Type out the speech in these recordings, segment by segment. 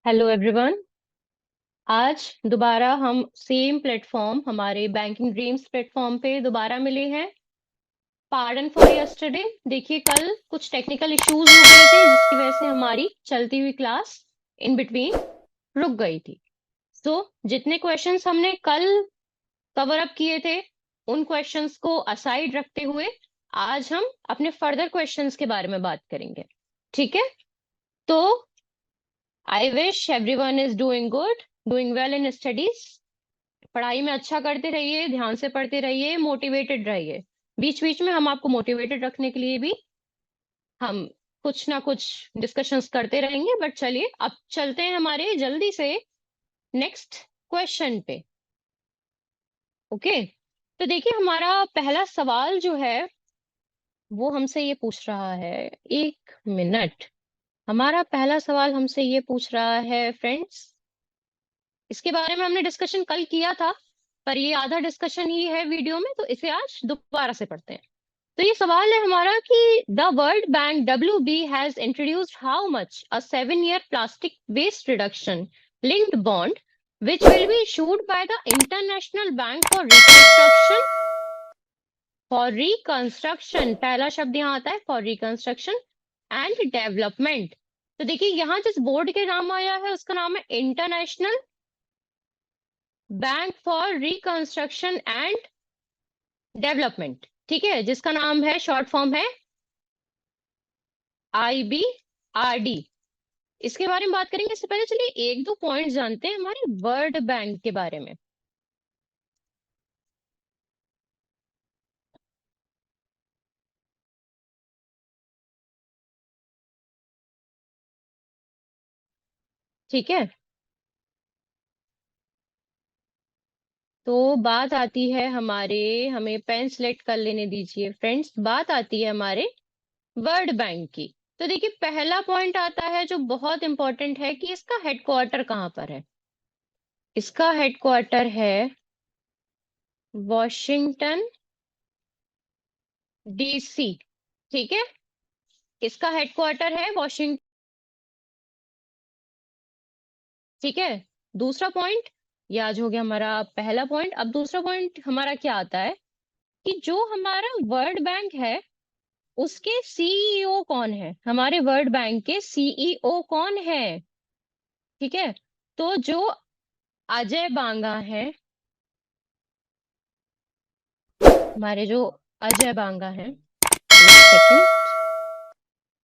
Hello everyone. आज दोबारा हम सेम प्लेटफॉर्म हमारे बैंकिंग ड्रीम्स प्लेटफॉर्म पे दोबारा मिले हैं। Pardon for yesterday. देखिए, कल कुछ टेक्निकल इश्यूज हो गए थे जिसकी वजह से हमारी चलती हुई क्लास इन बिटवीन रुक गई थी। सो जितने क्वेश्चंस हमने कल कवर अप किए थे उन क्वेश्चंस को असाइड रखते हुए आज हम अपने फर्दर क्वेश्चंस के बारे में बात करेंगे। ठीक है? तो I wish everyone is doing good, doing well in studies. पढ़ाई में अच्छा करते रहिए, ध्यान से पढ़ते रहिए, मोटिवेटेड रहिए। बीच बीच में हम आपको मोटिवेटेड रखने के लिए भी हम कुछ ना कुछ डिस्कशंस करते रहेंगे। बट चलिए अब चलते हैं हमारे जल्दी से नेक्स्ट क्वेश्चन पे। ओके, तो देखिए हमारा पहला सवाल जो है वो हमसे ये पूछ रहा है। एक मिनट। हमारा पहला सवाल हमसे ये पूछ रहा है फ्रेंड्स, इसके बारे में हमने डिस्कशन कल किया था पर ये आधा डिस्कशन ही है वीडियो में, तो इसे आज दोबारा से पढ़ते हैं। तो ये सवाल है हमारा कि the World Bank WB has introduced how much a 7 year plastic waste reduction linked bond which will be issued by the International Bank for reconstruction। पहला शब्द यहाँ आता है फॉर रिकंस्ट्रक्शन एंड डेवलपमेंट। तो देखिए यहाँ जिस बोर्ड के नाम आया है उसका नाम है international bank for reconstruction and development. ठीक है, जिसका नाम है, शॉर्ट फॉर्म है IBRD। इसके बारे में बात करेंगे। इससे पहले चलिए एक दो पॉइंट जानते हैं हमारे वर्ल्ड बैंक के बारे में। ठीक है, तो बात आती है हमारे, हमें पेन सिलेक्ट कर लेने दीजिए फ्रेंड्स। बात आती है हमारे वर्ल्ड बैंक की। तो देखिए पहला पॉइंट आता है जो बहुत इंपॉर्टेंट है कि इसका हेडक्वार्टर कहाँ पर है। इसका हेडक्वार्टर है वॉशिंगटन DC। ठीक है, इसका हेडक्वार्टर है वॉशिंगटन। ठीक है, दूसरा पॉइंट ये आज हो गया हमारा पहला पॉइंट। अब दूसरा पॉइंट हमारा क्या आता है कि जो हमारा वर्ल्ड बैंक है उसके CEO कौन है। हमारे वर्ल्ड बैंक के CEO कौन है? ठीक है, तो जो अजय बांगा है, हमारे जो अजय बांगा है, एक सेकंड,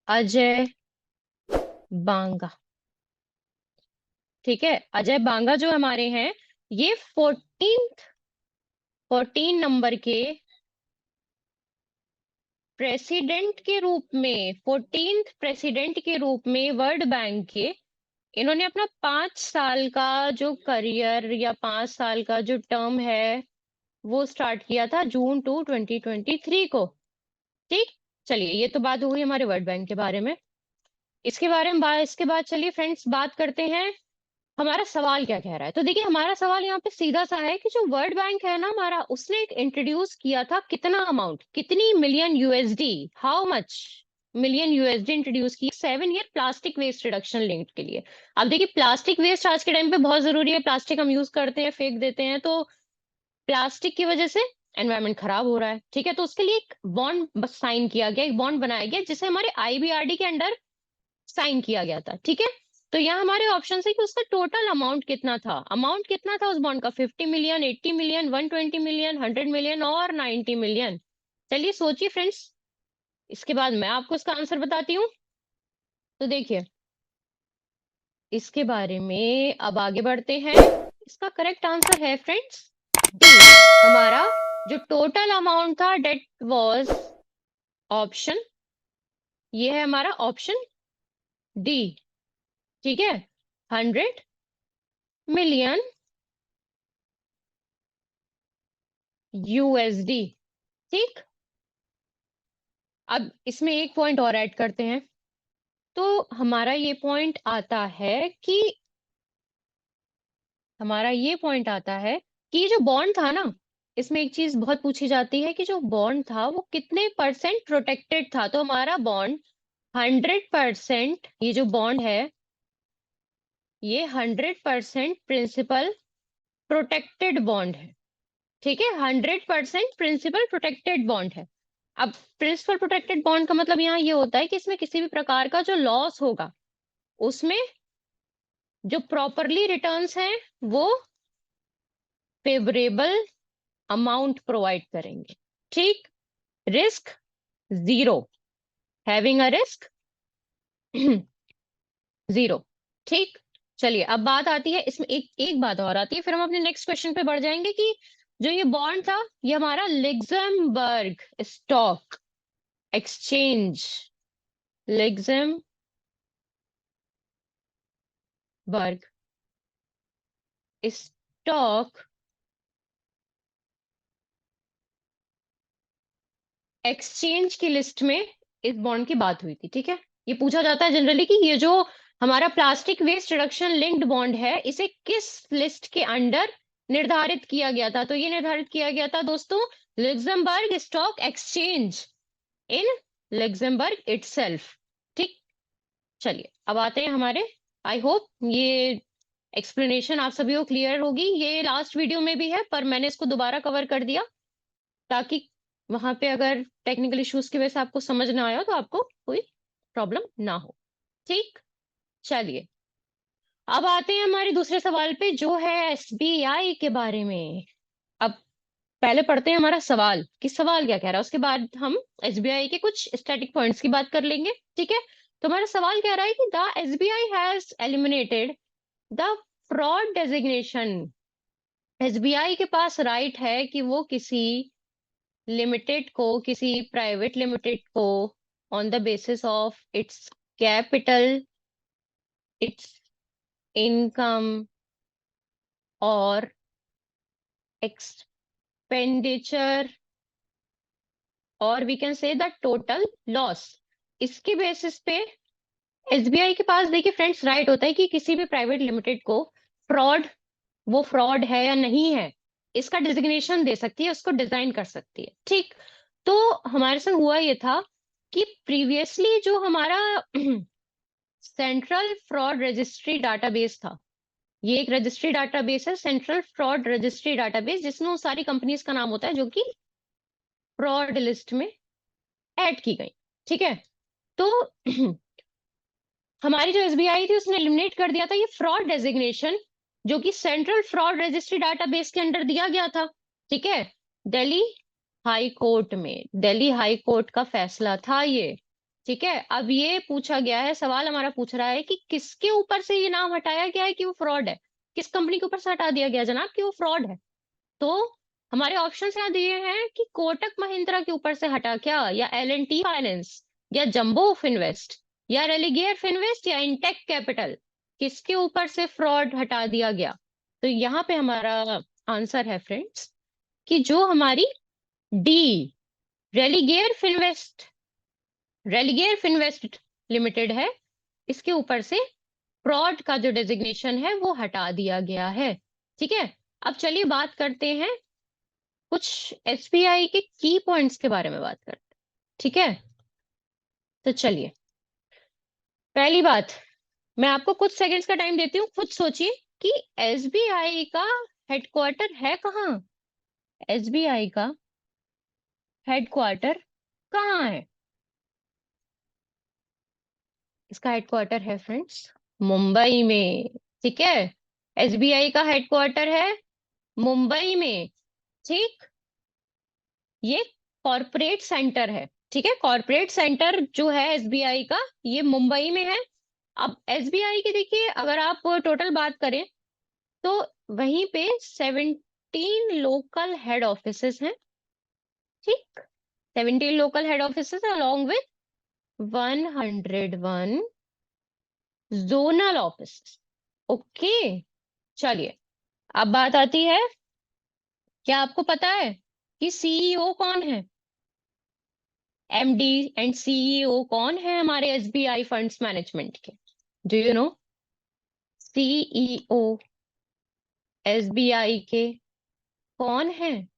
अजय बांगा। ठीक है, अजय बांगा जो हमारे हैं ये 14 नंबर के प्रेसिडेंट के रूप में, 14th प्रेसिडेंट के रूप में वर्ल्ड बैंक के इन्होंने अपना 5 साल का जो करियर या 5 साल का जो टर्म है वो स्टार्ट किया था June 2 2023 को। ठीक, चलिए ये तो बात हो गई हमारे वर्ल्ड बैंक के बारे में। इसके बारे में बात, इसके बाद चलिए फ्रेंड्स बात करते हैं हमारा सवाल क्या कह रहा है। तो देखिए हमारा सवाल यहाँ पे सीधा सा है कि जो वर्ल्ड बैंक है ना हमारा, उसने एक इंट्रोड्यूस किया था कितना अमाउंट, कितनी million USD, how much million USD introduce की 7 year plastic waste reduction link के लिए। अब देखिए प्लास्टिक वेस्ट आज के टाइम पे बहुत जरूरी है। प्लास्टिक हम यूज करते हैं, फेंक देते हैं, तो प्लास्टिक की वजह से एनवायरमेंट खराब हो रहा है। ठीक है, तो उसके लिए एक बॉन्ड साइन किया गया, एक बॉन्ड बनाया गया जिसे हमारे IBRD के अंडर साइन किया गया था। ठीक है, तो यहाँ हमारे ऑप्शन है कि उसका टोटल अमाउंट कितना था। अमाउंट कितना था उस बॉन्ड का? 50 मिलियन, 80 मिलियन, 120 मिलियन, 100 मिलियन और 90 मिलियन। चलिए सोचिए फ्रेंड्स, इसके बाद मैं आपको इसका आंसर बताती हूँ। तो देखिए इसके बारे में अब आगे बढ़ते हैं। इसका करेक्ट आंसर है फ्रेंड्स डी। हमारा जो टोटल अमाउंट था डेट वाज ऑप्शन, ये है हमारा ऑप्शन डी। ठीक है, 100 मिलियन USD। ठीक, अब इसमें एक पॉइंट और ऐड करते हैं। तो हमारा ये पॉइंट आता है कि, हमारा ये पॉइंट आता है कि जो बॉन्ड था ना, इसमें एक चीज बहुत पूछी जाती है कि जो बॉन्ड था वो कितने परसेंट प्रोटेक्टेड था। तो हमारा बॉन्ड 100%, ये जो बॉन्ड है ये 100% प्रिंसिपल प्रोटेक्टेड बॉन्ड है। ठीक है, 100% प्रिंसिपल प्रोटेक्टेड बॉन्ड है। अब प्रिंसिपल प्रोटेक्टेड बॉन्ड का मतलब यहाँ ये होता है कि इसमें किसी भी प्रकार का जो लॉस होगा उसमें जो प्रॉपरली रिटर्न्स हैं वो फेवरेबल अमाउंट प्रोवाइड करेंगे। ठीक, risk zero, having a risk zero. ठीक, चलिए अब बात आती है इसमें, एक एक बात और आती है, फिर हम अपने नेक्स्ट क्वेश्चन पे बढ़ जाएंगे कि जो ये बॉन्ड था ये हमारा Luxembourg stock exchange, Luxembourg stock exchange की लिस्ट में इस बॉन्ड की बात हुई थी। ठीक है, ये पूछा जाता है जनरली कि ये जो हमारा plastic waste reduction linked bond है इसे किस लिस्ट के अंडर निर्धारित किया गया था। तो ये निर्धारित किया गया था दोस्तों लग्जमबर्ग स्टॉक एक्सचेंज इन लग्जमबर्ग इटसेल्फ। ठीक, चलिए अब आते हैं हमारे, आई होप ये एक्सप्लेनेशन आप सभी को क्लियर होगी। ये लास्ट वीडियो में भी है पर मैंने इसको दोबारा कवर कर दिया ताकि वहां पे अगर टेक्निकल इश्यूज की वजह से आपको समझ ना आया हो तो आपको कोई प्रॉब्लम ना हो। ठीक, चलिए अब आते हैं हमारे दूसरे सवाल पे जो है एसबीआई के बारे में। अब पहले पढ़ते हैं हमारा सवाल कि सवाल क्या कह रहा है, उसके बाद हम एसबीआई के कुछ स्टैटिक पॉइंट्स की बात कर लेंगे। ठीक है, तो हमारा सवाल कह रहा है कि the SBI has eliminated the fraud designation. SBI के पास राइट है कि वो किसी लिमिटेड को, किसी प्राइवेट लिमिटेड को on the basis of its capital, its income और एक्सपेंडिचर और we can say the total loss, इसके बेसिस पे एसबीआई के पास देखिए फ्रेंड्स राइट होता है कि किसी भी प्राइवेट लिमिटेड को फ्रॉड, वो फ्रॉड है या नहीं है इसका डिजिग्नेशन दे सकती है, उसको डिजाइन कर सकती है। ठीक, तो हमारे संग हुआ ये था कि प्रीवियसली जो हमारा सेंट्रल फ्रॉड रजिस्ट्री डाटाबेस था, ये एक रजिस्ट्री डाटाबेस है, सेंट्रल फ्रॉड रजिस्ट्री डाटाबेस, जिसमें वो सारी कंपनीज का नाम होता है जो कि फ्रॉड लिस्ट में ऐड की गई। ठीक है, तो हमारी जो एसबीआई थी उसने एलिमिनेट कर दिया था ये फ्रॉड डेजिग्नेशन जो कि सेंट्रल फ्रॉड रजिस्ट्री डाटाबेस के अंडर दिया गया था। ठीक है, दिल्ली हाई कोर्ट में, दिल्ली हाई कोर्ट का फैसला था ये। ठीक है, अब ये पूछा गया है, सवाल हमारा पूछ रहा है कि किसके ऊपर से ये नाम हटाया गया है कि वो फ्रॉड है, किस कंपनी के ऊपर से हटा दिया गया जनाब कि वो फ्रॉड है। तो हमारे ऑप्शंस यहाँ दिए हैं कि कोटक महिंद्रा के ऊपर से हटा क्या, या एल एंड टी फाइनेंस, या जंबो फिनवेस्ट, या रेलिगेयर फिनवेस्ट, या इंटेक कैपिटल, किसके ऊपर से फ्रॉड हटा दिया गया। तो यहाँ पे हमारा आंसर है फ्रेंड्स कि जो हमारी D, Religare Finvest, Religare Finvest limited है, इसके ऊपर से फ्रॉड का जो डेजिग्नेशन है वो हटा दिया गया है। ठीक है, अब चलिए बात करते हैं कुछ एसबीआई के की पॉइंट्स के बारे में बात करते हैं। ठीक है, तो चलिए पहली बात, मैं आपको कुछ सेकंड्स का टाइम देती हूँ, खुद सोचिए कि एसबीआई का हेडक्वार्टर है कहाँ, एसबीआई का हेडक्वार्टर कहाँ है। इसका हेडक्वार्टर है फ्रेंड्स मुंबई में। ठीक है, एसबीआई का हेडक्वार्टर है मुंबई में। ठीक, ये कॉरपोरेट सेंटर है। ठीक है, कॉरपोरेट सेंटर जो है एसबीआई का ये मुंबई में है। अब एसबीआई की देखिए अगर आप टोटल बात करें तो वहीं पे 17 लोकल हेड ऑफिसेस हैं। ठीक, 17 local head offices along with 101 zonal office. Okay, चलिए अब बात आती है, क्या आपको पता है कि सीईओ कौन है, एमडी एंड सीईओ कौन है हमारे एसबीआई फंड्स मैनेजमेंट के, do you know CEO SBI के कौन है।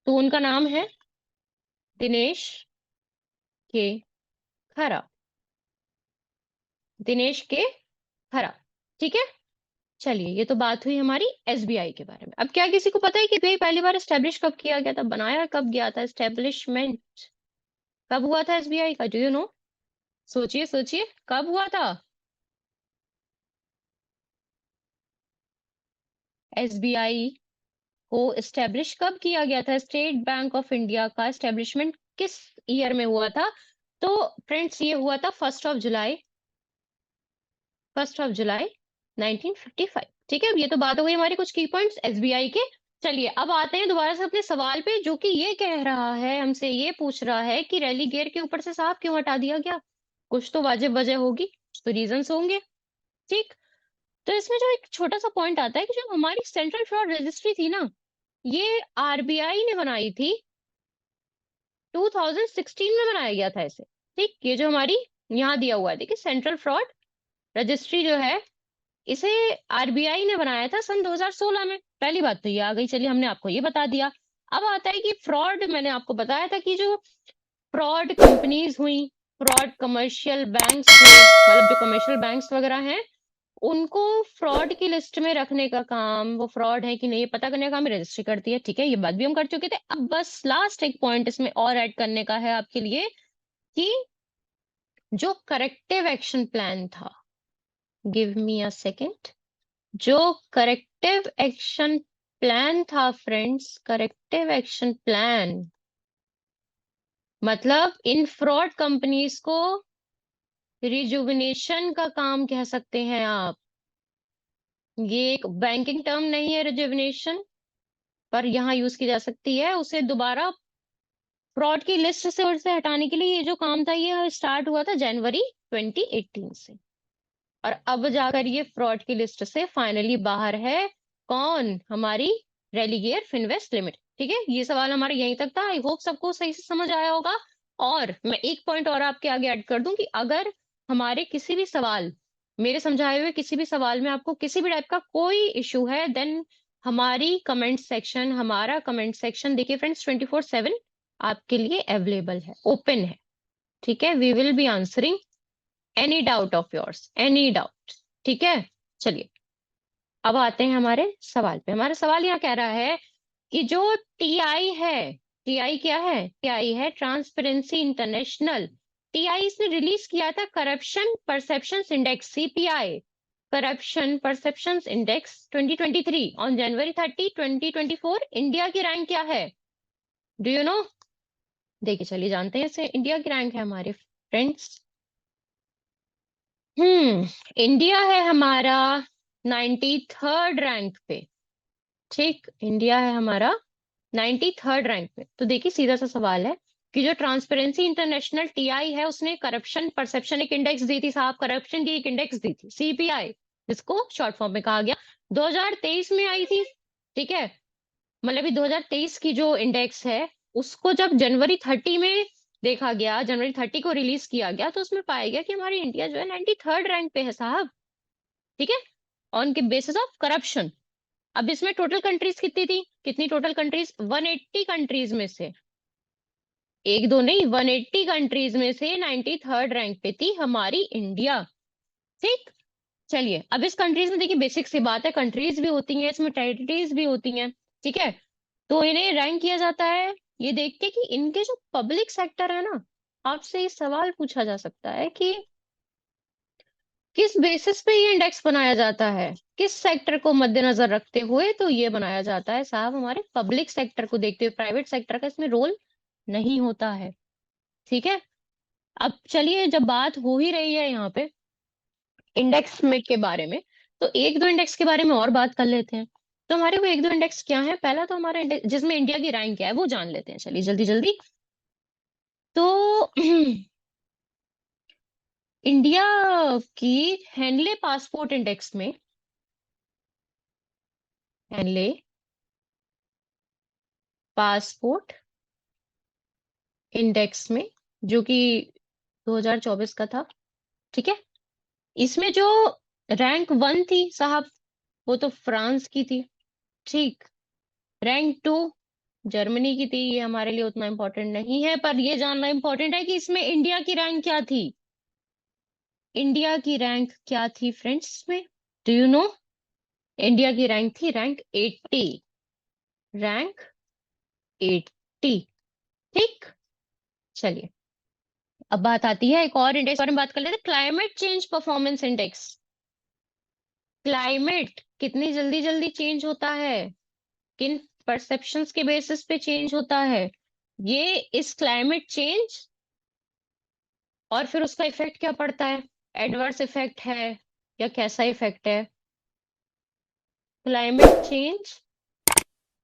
तो उनका नाम है दिनेश के खरा, दिनेश के खरा। ठीक है, चलिए ये तो बात हुई हमारी एसबीआई के बारे में। अब क्या किसी को पता है कि भाई पहली बार एस्टेब्लिश कब किया गया था, बनाया कब गया था, एस्टेब्लिशमेंट कब हुआ था एसबीआई का? Do you know? सोचिए सोचिए, कब हुआ था एसबीआई को एस्टेब्लिश कब किया गया था? स्टेट बैंक ऑफ इंडिया का एस्टेब्लिशमेंट किस ईयर में हुआ था? तो फ्रेंड्स ये हुआ था 1 जुलाई, 1 जुलाई 1955। ठीक है, अब ये तो बात हो गई हमारी कुछ की पॉइंट्स एसबीआई के। चलिए अब आते हैं दोबारा से अपने सवाल पे, जो कि ये कह रहा है, हमसे ये पूछ रहा है कि रेलीगेयर के ऊपर से साहब क्यों हटा दिया गया? कुछ तो वाजिब वजह होगी, कुछ तो रीजंस होंगे। ठीक, तो इसमें जो एक छोटा सा पॉइंट आता है कि जो हमारी सेंट्रल फ्रॉड रजिस्ट्री थी ना, ये आरबीआई ने बनाई थी, 2016 में बनाया गया था इसे। ठीक, ये जो हमारी यहाँ दिया हुआ है, देखिए सेंट्रल फ्रॉड रजिस्ट्री जो है, इसे आरबीआई ने बनाया था सन 2016 में। पहली बात तो ये आ गई, चलिए हमने आपको ये बता दिया। अब आता है कि फ्रॉड, मैंने आपको बताया था कि जो फ्रॉड कंपनीज हुई, फ्रॉड कमर्शियल बैंक्स हुए, मतलब जो कमर्शियल बैंक्स वगैरह हैं, उनको फ्रॉड की लिस्ट में रखने का काम, वो फ्रॉड है कि नहीं ये पता करने का काम रजिस्ट्री करती है। ठीक है, ये बात भी हम कर चुके थे। अब बस लास्ट एक पॉइंट इसमें और ऐड करने का है आपके लिए कि जो करेक्टिव एक्शन प्लान था, गिव मी अ सेकेंड, जो करेक्टिव एक्शन प्लान था फ्रेंड्स, करेक्टिव एक्शन प्लान मतलब इन फ्रॉड कंपनीज को रिजुविनेशन का काम कह सकते हैं आप। ये एक बैंकिंग टर्म नहीं है रिजुविनेशन, पर यहाँ यूज की जा सकती है। उसे दोबारा फ्रॉड की लिस्ट से और से हटाने के लिए ये जो काम था, ये स्टार्ट हुआ था जनवरी 2018 से, और अब जाकर ये फ्रॉड की लिस्ट से फाइनली बाहर है। कौन? हमारी रेलिगेयर फिनवेस्ट लिमिटेड। ठीक है, ये सवाल हमारा यहीं तक था। आई होप सबको सही से समझ आया होगा। और मैं एक पॉइंट और आपके आगे ऐड कर दूं कि अगर हमारे किसी भी सवाल, मेरे समझाए हुए किसी भी सवाल में आपको किसी भी टाइप का कोई इशू है, देन हमारी कमेंट सेक्शन, हमारा कमेंट सेक्शन देखिए फ्रेंड्स 24/7 आपके लिए अवेलेबल है, ओपन है। ठीक है, we will be answering any doubt of yours, any doubt. ठीक है, चलिए अब आते हैं हमारे सवाल पे। हमारा सवाल यहाँ कह रहा है कि जो टीआई है, टीआई क्या है? टीआई है ट्रांसपेरेंसी इंटरनेशनल। टीआई इसने रिलीज किया था corruption perception index, CPI, corruption perception index 2023 on January 30, 2024। India की रैंक क्या है? Do you know? देखिए चलिए जानते हैं इसे। इंडिया की रैंक है हमारे फ्रेंड्स, इंडिया है हमारा 93rd रैंक पे। ठीक, इंडिया है हमारा 93rd रैंक पे। तो देखिए सीधा सा सवाल है कि जो ट्रांसपेरेंसी इंटरनेशनल टीआई है, उसने करप्शन परसेप्शन एक इंडेक्स दी थी साहब, करप्शन की एक इंडेक्स दी थी, सीपीआई जिसको शॉर्ट फॉर्म में कहा गया, 2023 में आई थी। ठीक है, मतलब ये 2023 की जो इंडेक्स है, उसको जब जनवरी 30 में देखा गया, जनवरी 30 को रिलीज किया गया, तो उसमें पाया गया कि हमारी इंडिया जो है 93rd रैंक पे है साहब। ठीक है, ऑन के बेसिस ऑफ करप्शन। अब इसमें टोटल कंट्रीज कितनी थी? कितनी टोटल कंट्रीज? 180 कंट्रीज में से, एक दो नहीं, 180 कंट्रीज में से 93rd रैंक पे थी हमारी इंडिया। ठीक, चलिए अब इस कंट्रीज में देखिए बेसिक सी बात है, कंट्रीज भी होती हैं इसमें, टेरिटरीज भी होती हैं। ठीक है, तो इन्हें रैंक किया जाता है ये देख के कि इनके जो पब्लिक सेक्टर है ना, आपसे ये सवाल पूछा जा सकता है कि किस बेसिस पे ये इंडेक्स बनाया जाता है, किस सेक्टर को मद्देनजर रखते हुए तो ये बनाया जाता है साहब, हमारे पब्लिक सेक्टर को देखते हुए। प्राइवेट सेक्टर का इसमें रोल नहीं होता है। ठीक है, अब चलिए जब बात हो ही रही है यहाँ पे इंडेक्स में के बारे में, तो एक दो इंडेक्स के बारे में और बात कर लेते हैं। तो हमारे वो एक दो इंडेक्स क्या है? पहला तो हमारा इंडेक्स जिसमें इंडिया की रैंक क्या है वो जान लेते हैं, चलिए जल्दी जल्दी। तो इंडिया की हेनले पासपोर्ट इंडेक्स में, हेनले पासपोर्ट इंडेक्स में, जो कि 2024 का था। ठीक है, इसमें जो रैंक 1 थी साहब, वो तो फ्रांस की थी। ठीक, रैंक 2 जर्मनी की थी। ये हमारे लिए उतना इंपॉर्टेंट नहीं है, पर ये जानना इंपॉर्टेंट है कि इसमें इंडिया की रैंक क्या थी। इंडिया की रैंक क्या थी फ्रेंड्स में? Do you know? इंडिया की रैंक थी रैंक 80। रैंक 80। ठीक। चलिए, अब बात आती है एक और इंडेक्स के बारे में बात कर लेते हैं, climate change performance index. Climate कितनी जल्दी जल्दी चेंज होता है, किन परसेप्शंस के बेसिस पे चेंज होता है, ये इस क्लाइमेट चेंज और फिर उसका इफेक्ट क्या पड़ता है, एडवर्स इफेक्ट है या कैसा इफेक्ट है। क्लाइमेट चेंज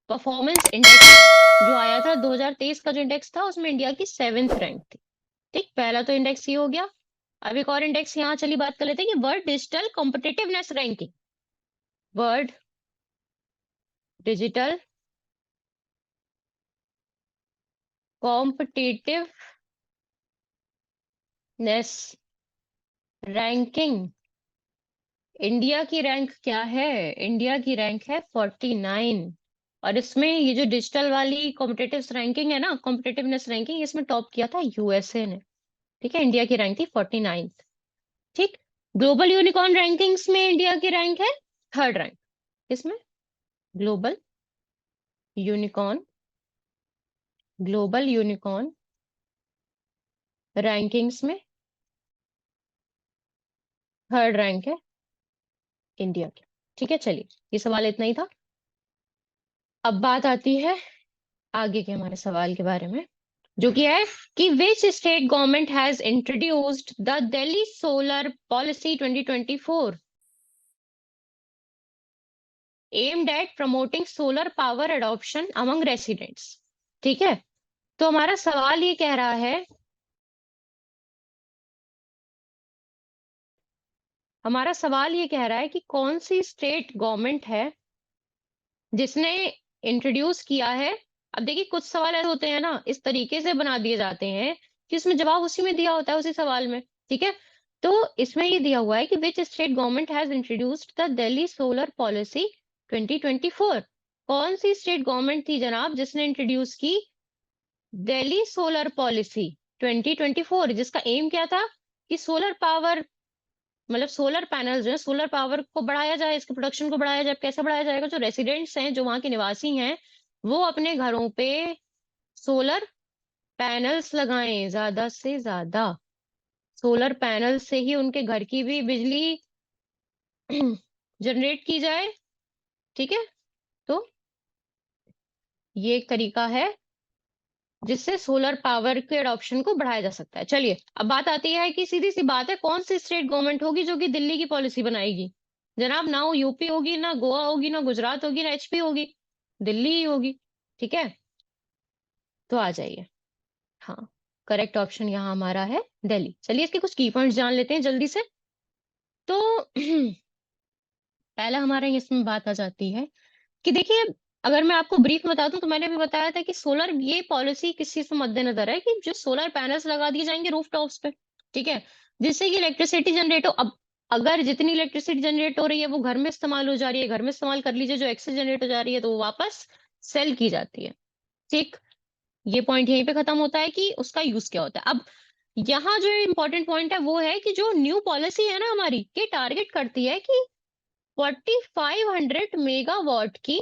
परफॉर्मेंस इंडेक्स जो आया था 2023 का, जो इंडेक्स था उसमें इंडिया की 7th रैंक थी। ठीक, पहला तो इंडेक्स ये हो गया। अब एक और इंडेक्स यहाँ चलिए बात कर लेते हैं कि world digital competitiveness ranking. World digital competitiveness ranking. India की रैंक क्या है? इंडिया की रैंक है 49। और इसमें ये जो डिजिटल वाली कॉम्पिटिटिव रैंकिंग है ना, कॉम्पिटिटिवनेस रैंकिंग, इसमें टॉप किया था यूएसए ने। ठीक है, इंडिया की रैंक थी 49th। ठीक। ग्लोबल यूनिकॉर्न रैंकिंग्स में इंडिया की रैंक है 3rd रैंक। इसमें global unicorn, global unicorn rankings में 3rd रैंक है इंडिया की। ठीक है, चलिए ये सवाल इतना ही था। अब बात आती है आगे के हमारे सवाल के बारे में, जो कि है कि which state government has introduced the Delhi solar policy 2024 aimed at promoting solar power adoption among residents. ठीक है, तो हमारा सवाल ये कह रहा है, हमारा सवाल ये कह रहा है कि कौन सी स्टेट गवर्नमेंट है जिसने इंट्रोड्यूस किया है। अब देखिए, कुछ सवाल ऐसे होते हैं ना, इस तरीके से बना दिए जाते हैं कि उसमें जवाब उसी में दिया होता है, उसी सवाल में। ठीक है, तो इसमें ये दिया हुआ है कि which state government has introduced the Delhi solar policy 2024। कौन सी स्टेट गवर्नमेंट थी जनाब जिसने इंट्रोड्यूस की दिल्ली सोलर पॉलिसी 2024, जिसका एम क्या था कि सोलर पावर, मतलब सोलर पैनल जो है, सोलर पावर को बढ़ाया जाए, इसके प्रोडक्शन को बढ़ाया जाए। कैसे बढ़ाया जाएगा? जो रेसिडेंट्स हैं, जो वहां के निवासी हैं, वो अपने घरों पे सोलर पैनल्स लगाएं, ज्यादा से ज्यादा सोलर पैनल से ही उनके घर की भी बिजली जनरेट की जाए। ठीक है, तो ये एक तरीका है जिससे सोलर पावर के एडॉप्शन को बढ़ाया जा सकता है। चलिए, अब बात आती है कि सीधी सी बात है, कौन सी स्टेट गवर्नमेंट होगी जो कि दिल्ली की पॉलिसी बनाएगी? जनाब, ना वो यूपी होगी, ना गोवा होगी, ना गुजरात होगी, ना एचपी होगी, दिल्ली ही होगी। ठीक है, तो आ जाइए। हाँ, करेक्ट ऑप्शन यहाँ हमारा है दिल्ली। चलिए, इसके कुछ की पॉइंट्स जान लेते हैं जल्दी से। तो पहला हमारा इसमें बात आ जाती है कि देखिए, अगर मैं आपको ब्रीफ में बता दूं तो मैंने भी बताया था कि सोलर, ये पॉलिसी किस चीज से मद्देनजर है कि जो सोलर पैनल्स लगा दिए जाएंगे रूफटॉप्स पे। ठीक है, जिससे कि इलेक्ट्रिसिटी जनरेट हो। अब अगर जितनी इलेक्ट्रिसिटी जनरेट हो रही है वो घर में इस्तेमाल हो जा रही है, घर में इस्तेमाल कर लीजिए, जो एक्सेस जनरेट हो जा रही है तो वो वापस सेल की जाती है। ठीक, ये पॉइंट यहीं पे खत्म होता है कि उसका यूज क्या होता है। अब यहाँ जो इम्पोर्टेंट पॉइंट है वो है कि जो न्यू पॉलिसी है ना हमारी, ये टारगेट करती है कि 4500 मेगावाट की,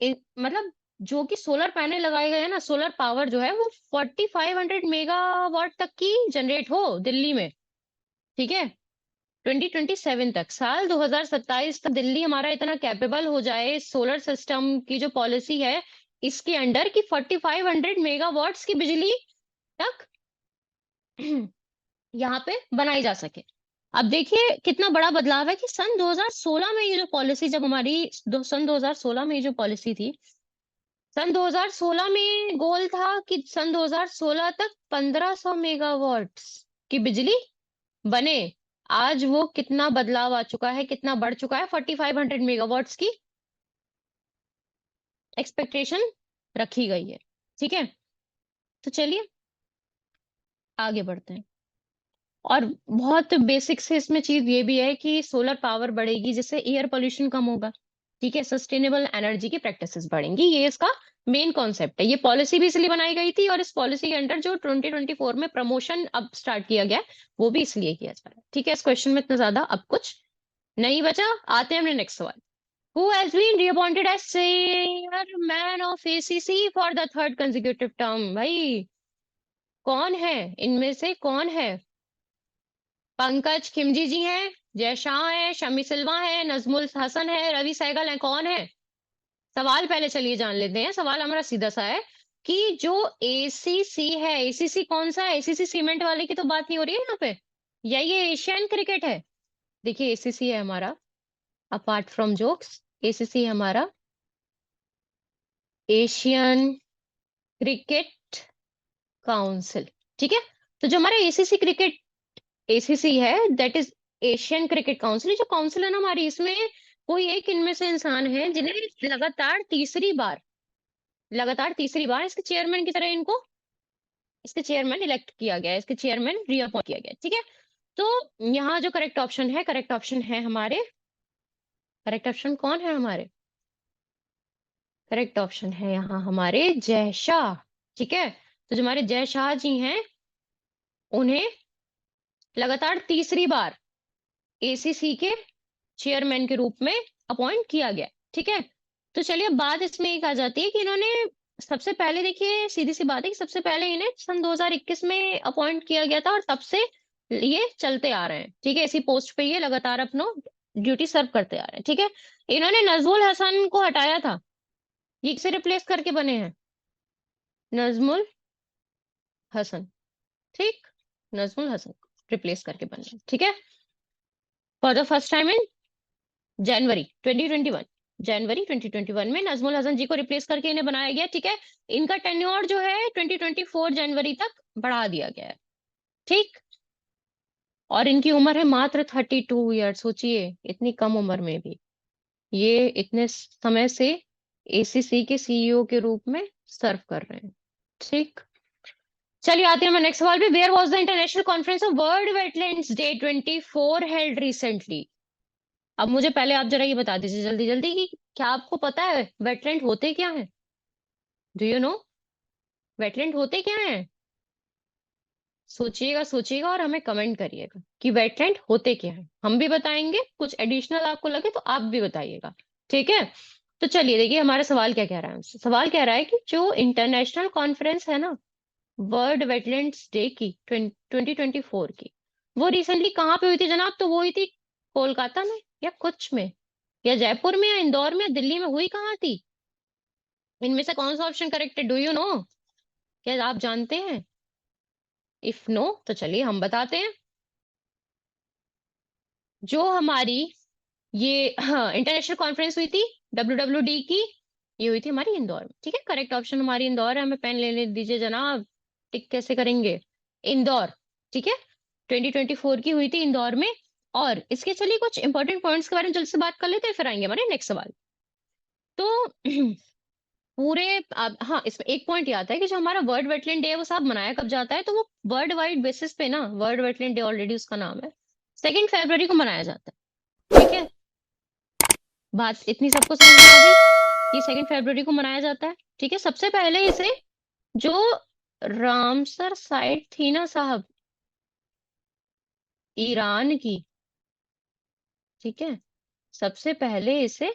मतलब जो कि सोलर पैनल लगाए गए हैं ना, सोलर पावर जो है वो 4500 मेगावाट तक की जनरेट हो दिल्ली में। ठीक है, 2027 तक, साल 2027 तक दिल्ली हमारा इतना कैपेबल हो जाए सोलर सिस्टम की जो पॉलिसी है इसके अंडर, की 4500 मेगावाट्स की बिजली तक यहाँ पे बनाई जा सके। अब देखिए कितना बड़ा बदलाव है कि सन 2016 में ये जो पॉलिसी, जब हमारी सन 2016 में ये जो पॉलिसी थी, सन 2016 में गोल था कि सन 2016 तक 1500 मेगावाट्स की बिजली बने। आज वो कितना बदलाव आ चुका है, कितना बढ़ चुका है, 4500 मेगावाट्स की एक्सपेक्टेशन रखी गई है। ठीक है, तो चलिए आगे बढ़ते हैं। और बहुत बेसिक से इसमें चीज ये भी है कि सोलर पावर बढ़ेगी जिससे एयर पोल्यूशन कम होगा। ठीक है, सस्टेनेबल एनर्जी की प्रैक्टिसेस बढ़ेंगी, ये इसका मेन कॉन्सेप्ट है। ये पॉलिसी भी इसलिए बनाई गई थी और इस पॉलिसी के अंडर जो 2024 में प्रमोशन अब स्टार्ट किया गया है वो भी इसलिए किया जा रहा है। ठीक है, इस क्वेश्चन में इतना ज्यादा अब कुछ नहीं बचा, आते हैं अपने नेक्स्ट सवाल। Who has been reappointed as chairman of ACC for the third consecutive term? भाई कौन है, इनमें से कौन है? पंकज खिमजी जी हैं, जय शाह है, शमी सिल्वा है, नजमुल हसन है, रवि सहगल है, कौन है? सवाल पहले चलिए जान लेते हैं। सवाल हमारा सीधा सा है कि जो एसीसी है, एसीसी कौन सा है? एसीसी सीमेंट वाले की तो बात नहीं हो रही है यहाँ पे, या ये एशियन क्रिकेट है? देखिए एसीसी है हमारा, अपार्ट फ्रॉम जोक्स, एसीसी है हमारा एशियन क्रिकेट काउंसिल। ठीक है, तो जो हमारा एसीसी क्रिकेट, एसीसी है, that is Asian cricket council. जो काउंसिल है ना हमारी, इसमें कोई एक इनमें से इंसान है जिन्हें लगातार तीसरी बार इसके चेयरमैन की तरह इनको, इसके चेयरमैन इलेक्ट किया गया है, इसके चेयरमैन रीअपॉइंट किया गया है। ठीक है, तो यहाँ जो करेक्ट ऑप्शन है, करेक्ट ऑप्शन है हमारे, करेक्ट ऑप्शन कौन है हमारे? करेक्ट ऑप्शन है यहाँ हमारे जय शाह। ठीक है, तो जो हमारे जय शाह जी हैं, उन्हें लगातार तीसरी बार एसीसी के चेयरमैन के रूप में अपॉइंट किया गया। ठीक है, तो चलिए अब बात इसमें एक आ जाती है कि इन्होंने सबसे पहले, देखिए सीधी सी बात है कि सबसे पहले इन्हें सन 2021 में अपॉइंट किया गया था और तब से ये चलते आ रहे हैं। ठीक है, इसी पोस्ट पे ये लगातार अपना ड्यूटी सर्व करते आ रहे हैं। ठीक है, इन्होंने नजमुल हसन को हटाया था, ये किसे रिप्लेस करके बने हैं? नजमुल हसन। ठीक, नजमुल हसन रिप्लेस करके बने हैं। ठीक है, for the first time in January 2021, जनवरी 2021 में नजमुल हसन जी को रिप्लेस करके इन्हें बनाया गया। ठीक है, इनका टेन्योर जो है 2024 जनवरी तक बढ़ा दिया गया है। ठीक, और इनकी उम्र है मात्र 32 ईयर। सोचिए इतनी कम उम्र में भी ये इतने समय से एसीसी के सीईओ के रूप में सर्व कर रहे हैं। ठीक, चलिए आते हैं नेक्स्ट सवाल पे। Where was the international conference of World Wetlands Day 24 held recently? अब मुझे पहले आप जरा ये बता दीजिए जल्दी जल्दी कि क्या आपको पता है वेटलैंड होते क्या है? डू यू नो वेटलैंड होते क्या है? सोचिएगा सोचिएगा और हमें कमेंट करिएगा कि वेटलैंड होते क्या है। हम भी बताएंगे, कुछ एडिशनल आपको लगे तो आप भी बताइएगा। ठीक है, तो चलिए देखिए हमारा सवाल क्या कह रहा है हमसे। सवाल कह रहा है कि जो इंटरनेशनल कॉन्फ्रेंस है ना वर्ल्ड वेटलैंड्स डे की 2024 की, वो रिसेंटली कहाँ पे हुई थी जनाब? तो वो हुई थी कोलकाता में, या कुछ में, या जयपुर में, या इंदौर में, या दिल्ली में, हुई कहाँ थी? इनमें से कौन सा ऑप्शन करेक्ट है? Do you know? क्या आप जानते हैं? इफ नो तो चलिए हम बताते हैं। जो हमारी ये इंटरनेशनल कॉन्फ्रेंस हुई थी WWD की, ये हुई थी हमारी इंदौर में। ठीक है, करेक्ट ऑप्शन हमारी इंदौर है। हमें पेन लेने दीजिए जनाब, टिक कैसे करेंगे? इंदौर। ठीक है, 2024 की हुई थी इंदौर में। और इसके चलिए कुछ इंपॉर्टेंट पॉइंट्स के बारे में जल्दी से बात कर लेते हैं, फिर आएंगे हमारे नेक्स्ट सवाल। तो पूरे हाँ, इसमें एक पॉइंट याद है कि जो हमारा वर्ल्ड वेटलैंड डे है वो साहब मनाया कब जाता है? तो वो वर्ल्ड वाइड बेसिस पे ना, वर्ल्ड वेटलैंड डे ऑलरेडी उसका नाम है, 2 फरवरी को मनाया जाता है। ठीक है, बात इतनी सबको समझ में आ गई कि 2 फरवरी को मनाया जाता है। ठीक है, सबसे पहले इसे जो रामसर साइट थी ना साहब, ईरान की, ठीक है, सबसे पहले इसे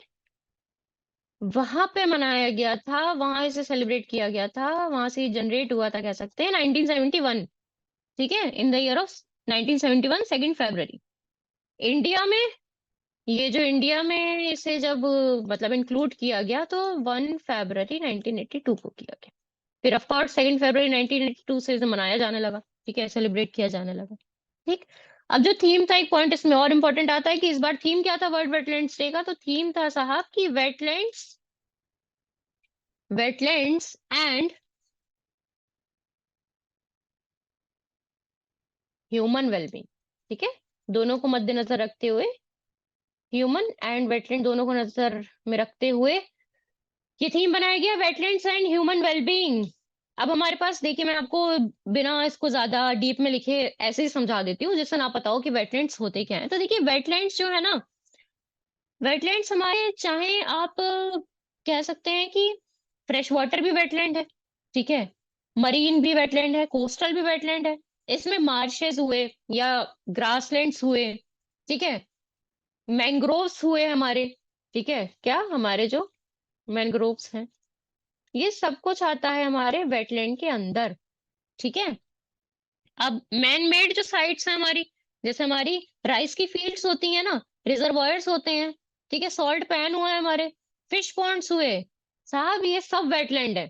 वहां पे मनाया गया था, वहां इसे सेलिब्रेट किया गया था, वहां से जनरेट हुआ था, कह सकते हैं 1971। ठीक है, in the year of 1971 2 February. India में, ये जो इंडिया में इसे जब मतलब इंक्लूड किया गया तो 1 फरवरी 1982 को किया गया। फिर ऑफ कोर्स 2 फरवरी 1982 से इसे मनाया जाने लगा। ठीक है, सेलिब्रेट किया जाने लगा। ठीक, अब जो थीम था, एक पॉइंट इसमें और इम्पोर्टेंट आता है कि इस बार थीम क्या था वर्ल्ड वेटलैंड्स डे का? तो थीम था साहब कि wetlands, wetlands and human wellbeing. ठीक है, दोनों को मद्देनजर रखते हुए, ह्यूमन एंड वेटलैंड दोनों को नजर में रखते हुए ये थीम बनाया गया, वेटलैंड्स एंड ह्यूमन वेलबींग। अब हमारे पास देखिए, मैं आपको बिना इसको ज्यादा डीप में लिखे ऐसे ही समझा देती हूँ जिससे ना पता हो कि वेटलैंड्स होते क्या हैं। तो देखिए वेटलैंड्स जो है ना, वेटलैंड्स हमारे, चाहे आप कह सकते हैं कि फ्रेश वाटर भी वेटलैंड है, ठीक है, मरीन भी वेटलैंड है, कोस्टल भी वेटलैंड है। इसमें मार्शेस हुए या ग्रासलैंड्स हुए, ठीक है, मैंग्रोव्स हुए हमारे, ठीक है, क्या हमारे जो मैंग्रोव्स हैं, ये सब कुछ आता है हमारे वेटलैंड के अंदर, ठीक है। अब मैन मेड जो साइट्स हैं हमारी, जैसे हमारी राइस की फील्ड्स होती हैं ना, रिजर्वायर्स होते हैं, ठीक है, सॉल्ट पैन हुआ है हमारे, फिश पॉन्ड्स हुए, साहब ये सब वेटलैंड है,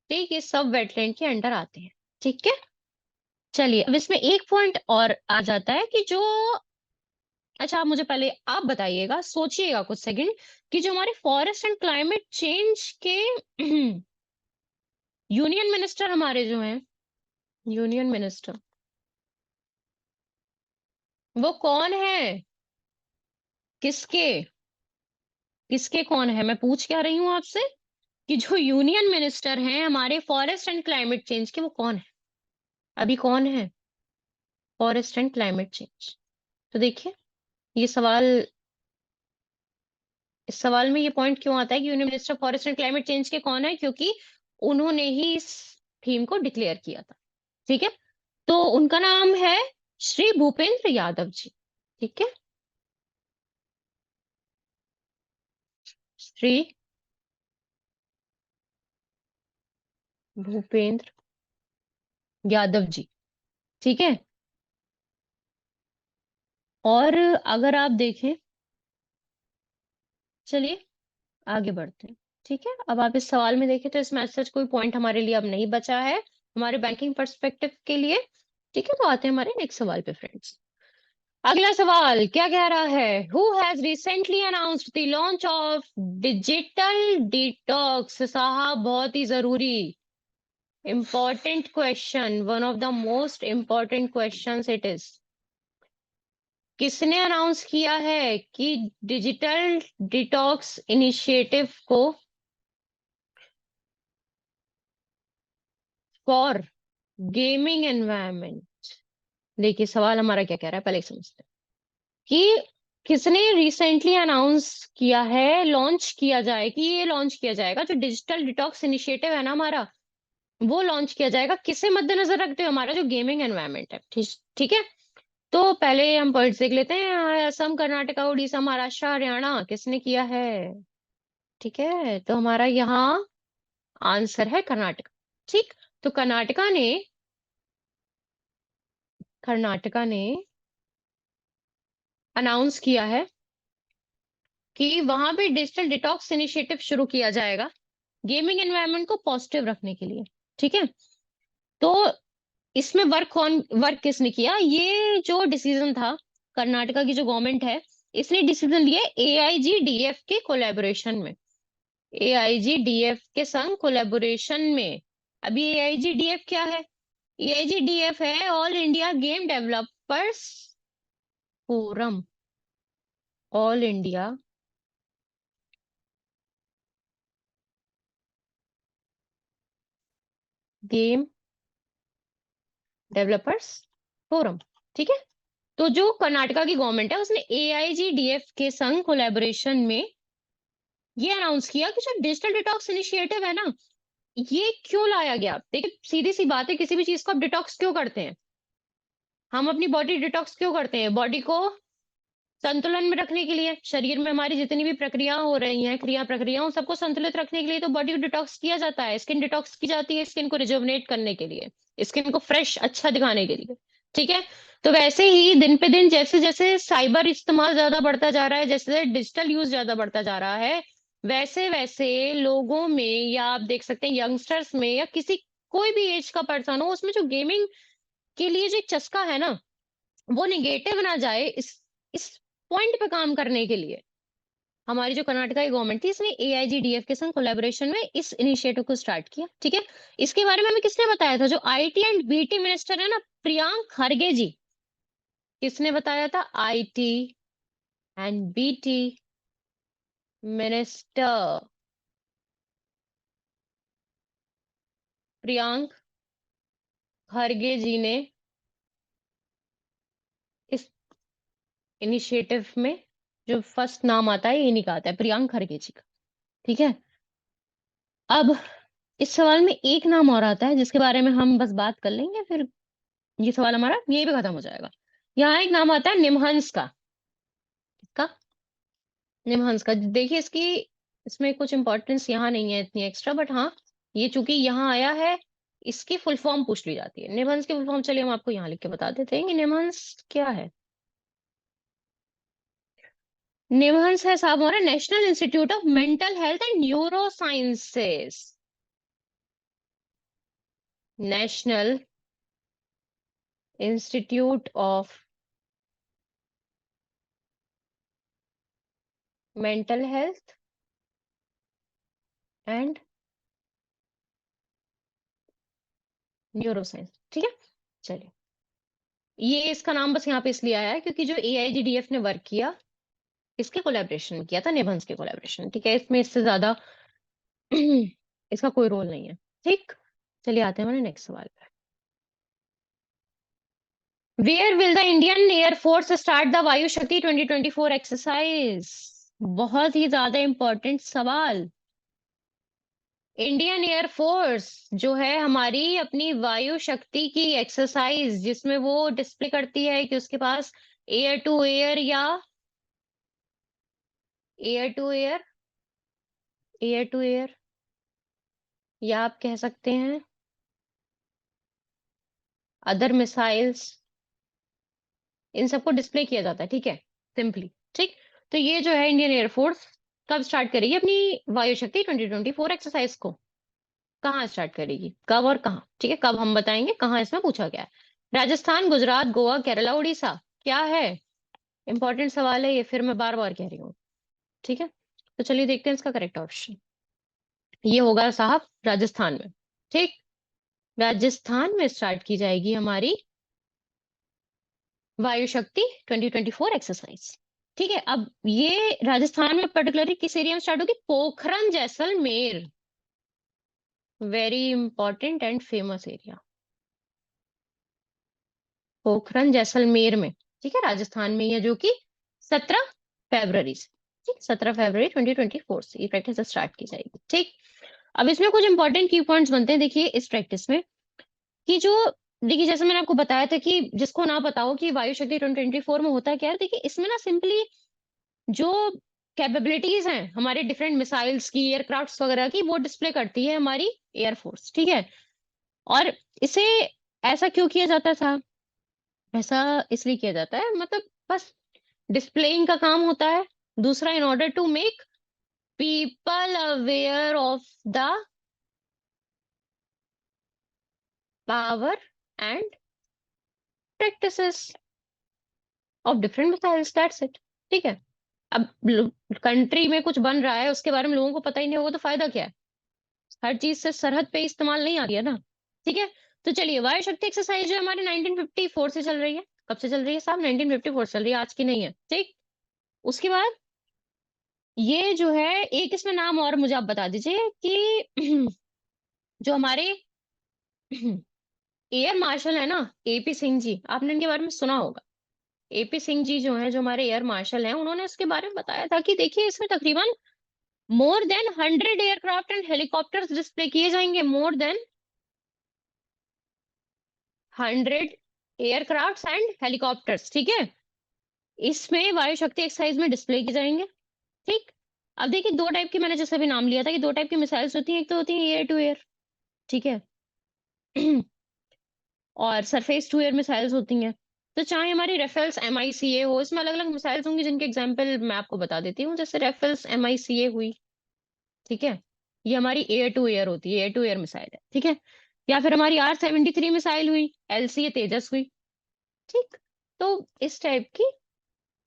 ठीक, ये सब वेटलैंड के अंडर आते हैं, ठीक है। चलिए अब इसमें एक पॉइंट और आ जाता है कि जो, अच्छा आप मुझे पहले आप बताइएगा, सोचिएगा कुछ सेकंड, कि जो हमारे फॉरेस्ट एंड क्लाइमेट चेंज के यूनियन मिनिस्टर हमारे जो हैं, यूनियन मिनिस्टर, वो कौन है, किसके, किसके कौन है, मैं पूछ क्या रही हूँ आपसे, कि जो यूनियन मिनिस्टर हैं हमारे फॉरेस्ट एंड क्लाइमेट चेंज के, वो कौन है, अभी कौन है, फॉरेस्ट एंड क्लाइमेट चेंज। तो देखिए ये सवाल, इस सवाल में ये पॉइंट क्यों आता है कि union minister forest and climate change के कौन है, क्योंकि उन्होंने ही इस थीम को डिक्लेयर किया था, ठीक है। तो उनका नाम है श्री भूपेंद्र यादव जी, ठीक है, श्री भूपेंद्र यादव जी, ठीक है। और अगर आप देखें, चलिए आगे बढ़ते हैं, ठीक है। अब आप इस सवाल में देखें तो इसमें ऐसा कोई पॉइंट हमारे लिए अब नहीं बचा है हमारे बैंकिंग पर्सपेक्टिव के लिए, ठीक है। तो आते हैं हमारे नेक्स्ट सवाल पे फ्रेंड्स। अगला सवाल क्या कह रहा है, who has recently announced the launch of digital detox, साहब बहुत ही जरूरी important question, one of the most important questions it is, किसने अनाउंस किया है कि डिजिटल डिटॉक्स इनिशिएटिव को फॉर गेमिंग एनवायरनमेंट। देखिए सवाल हमारा क्या कह रहा है, पहले समझते हैं कि किसने रिसेंटली अनाउंस किया है, लॉन्च किया जाए, कि ये लॉन्च किया जाएगा जो डिजिटल डिटॉक्स इनिशिएटिव है ना हमारा, वो लॉन्च किया जाएगा, किसे मद्देनजर रखते हुए, हमारा जो गेमिंग एनवायरनमेंट है, ठीक, ठीक है। तो पहले हम पॉइंट्स देख लेते हैं, असम, कर्नाटका, उड़ीसा, महाराष्ट्र, हरियाणा, किसने किया है, ठीक है। तो हमारा यहाँ आंसर है कर्नाटका, ठीक। तो कर्नाटका ने अनाउंस किया है कि वहां पे डिजिटल डिटॉक्स इनिशिएटिव शुरू किया जाएगा गेमिंग एनवायरनमेंट को पॉजिटिव रखने के लिए, ठीक है। तो इसमें वर्क किसने किया, ये जो डिसीजन था, कर्नाटका की जो गवर्नमेंट है, इसने डिसीजन लिया एआईजीडीएफ के कोलैबोरेशन में, एआईजीडीएफ के संग कोलैबोरेशन में। अभी एआईजीडीएफ क्या है, एआईजीडीएफ है all India game developers forum, all India game developers forum, ठीक है। तो जो कर्नाटका की गवर्नमेंट है उसने एआईजीडीएफ के संग कोलैबोरेशन में ये अनाउंस किया कि जो डिजिटल डिटॉक्स इनिशिएटिव है ना, ये क्यों लाया गया। देखिए सीधी सी बात है, किसी भी चीज को आप डिटॉक्स क्यों करते हैं, हम अपनी बॉडी डिटॉक्स क्यों करते हैं, बॉडी को संतुलन में रखने के लिए, शरीर में हमारी जितनी भी प्रक्रिया हो रही हैं, क्रिया प्रक्रियाओं सबको संतुलित रखने के लिए तो बॉडी को डिटॉक्स किया जाता है, स्किन डिटॉक्स की जाती है स्किन को रिजुवनेट करने के लिए, स्किन को फ्रेश अच्छा दिखाने के लिए, ठीक है। तो वैसे ही दिन पे दिन जैसे जैसे साइबर इस्तेमाल ज्यादा बढ़ता जा रहा है, जैसे डिजिटल यूज ज्यादा बढ़ता जा रहा है, वैसे वैसे लोगों में, या आप देख सकते हैं यंगस्टर्स में, या किसी कोई भी एज का पर्सन हो, उसमें जो गेमिंग के लिए जो एक चस्का है ना, वो निगेटिव ना जाए, इस पॉइंट पे काम करने के लिए हमारी जो कर्नाटका की गवर्नमेंट थी, इसने एआईजीडीएफ के संग कोलैबोरेशन में इस इनिशिएटिव को स्टार्ट किया, ठीक है। इसके बारे में हमें किसने बताया था, जो आईटी एंड बीटी मिनिस्टर है ना, प्रियांक खरगे जी, किसने बताया था, IT and BT minister Priyank Kharge ji ने इस इनिशिएटिव में, जो फर्स्ट नाम आता है इन्हीं का आता है, प्रियांक खरगे जी का, ठीक है। अब इस सवाल में एक नाम और आता है जिसके बारे में हम बस बात कर लेंगे, फिर ये सवाल हमारा यहीं पे खत्म हो जाएगा। यहाँ एक नाम आता है निमहंस का, किसका, निमहंस का देखिए, इसमें कुछ इंपॉर्टेंस यहाँ नहीं है इतनी एक्स्ट्रा, बट हाँ, ये चूंकि यहाँ आया है, इसकी फुल फॉर्म पूछ ली जाती है। निमहंस की फुल फॉर्म चलिए हम आपको यहाँ लिख के बता देते हैं कि निमहंस क्या है। निमहंस है साहब हमारा national institute of mental health and neuro sciences. National institute of mental health and neuro science, ठीक है। चलिए, ये इसका नाम बस यहाँ पे इसलिए आया है क्योंकि जो AIGDF ने वर्क किया, इसके कोलैबोरेशन में किया था, निबंस के कोलैबोरेशन, ठीक है। इसमें इससे ज्यादा इसका कोई रोल नहीं है, ठीक। चलिए आते हैं हमारे नेक्स्ट सवाल पे। Where will the Indian Air Force start the Vayu Shakti 2024 exercise? बहुत ही ज्यादा इंपॉर्टेंट सवाल। इंडियन एयरफोर्स जो है हमारी, अपनी वायु शक्ति की एक्सरसाइज जिसमें वो डिस्प्ले करती है कि उसके पास एयर टू एयर या air to air, air to air, या आप कह सकते हैं अदर मिसाइल्स, इन सबको डिस्प्ले किया जाता है, ठीक है, सिंपली, ठीक। तो ये जो है इंडियन एयरफोर्स कब स्टार्ट करेगी अपनी वायु शक्ति 2024 एक्सरसाइज को? कहाँ स्टार्ट करेगी, कब और कहाँ, ठीक है, कब हम बताएंगे, कहाँ इसमें पूछा गया है। राजस्थान, गुजरात, गोवा, केरला, उड़ीसा, क्या है? इंपॉर्टेंट सवाल है ये, फिर मैं बार बार कह रही हूँ, ठीक है। तो चलिए देखते हैं इसका करेक्ट ऑप्शन। ये होगा साहब राजस्थान में, ठीक। राजस्थान में स्टार्ट की जाएगी हमारी वायु शक्ति 2024 एक्सरसाइज, ठीक है। अब ये राजस्थान में पर्टिकुलरली किस एरिया में स्टार्ट होगी? Pokhran Jaisalmer, very important and famous area, Pokhran Jaisalmer में, ठीक है, राजस्थान में है, जो कि 17 फरवरी से, ठीक, 17 फरवरी 2024 से ये प्रैक्टिस स्टार्ट की जाएगी, ठीक। अब इसमें कुछ इंपॉर्टेंट की पॉइंट्स बनते हैं, देखिए इस प्रैक्टिस में, कि जो, देखिए जैसे मैंने आपको बताया था कि जिसको ना पता हो कि वायु शक्ति 2024 में होता क्या है, देखिए इसमें ना सिंपली जो कैपेबिलिटीज हैं हमारे डिफरेंट मिसाइल्स की, एयरक्राफ्ट्स वगैरह की, वो डिस्प्ले करती है हमारी एयरफोर्स, ठीक है। और इसे ऐसा क्यों किया जाता था? ऐसा इसलिए किया जाता है, मतलब बस डिस्प्लेइंग का काम होता है। दूसरा, in order to make people aware of the power and practices of different missiles, that's it, ठीक है। अब कंट्री में कुछ बन रहा है, उसके बारे में लोगों को पता ही नहीं होगा तो फायदा क्या है? हर चीज से सरहद पे इस्तेमाल नहीं आ रही है ना, ठीक है। तो चलिए, वायु शक्ति एक्सरसाइज जो हमारे 1954 से चल रही है। कब से चल रही है साहब? 1954 चल रही है, आज की नहीं है, ठीक। उसके बाद ये जो है, एक इसमें नाम और मुझे आप बता दीजिए कि जो हमारे एयर मार्शल है ना, AP सिंह जी, आपने इनके बारे में सुना होगा। AP सिंह जी जो है, जो हमारे एयर मार्शल हैं, उन्होंने उसके बारे में बताया था कि देखिए इसमें तकरीबन more than 100 aircraft and helicopters display किए जाएंगे, more than 100 aircraft and helicopters, ठीक है, इसमें वायु शक्ति एक्सरसाइज में डिस्प्ले किए जाएंगे, ठीक। अब देखिए दो टाइप की, मैंने जैसे भी नाम लिया था कि दो टाइप की मिसाइल्स होती हैं, एक तो होती है एयर टू एयर, ठीक है, और सरफेस टू एयर मिसाइल्स होती हैं। तो चाहे हमारी रेफेल्स MICA हो, इसमें अलग अलग मिसाइल्स होंगी जिनके एग्जाम्पल मैं आपको बता देती हूँ, जैसे रेफेल्स MICA हुई, ठीक है, ये हमारी एयर टू एयर होती है, एयर टू एयर मिसाइल है, ठीक है। या फिर हमारी R-73 मिसाइल हुई, LCA तेजस हुई, ठीक। तो इस टाइप की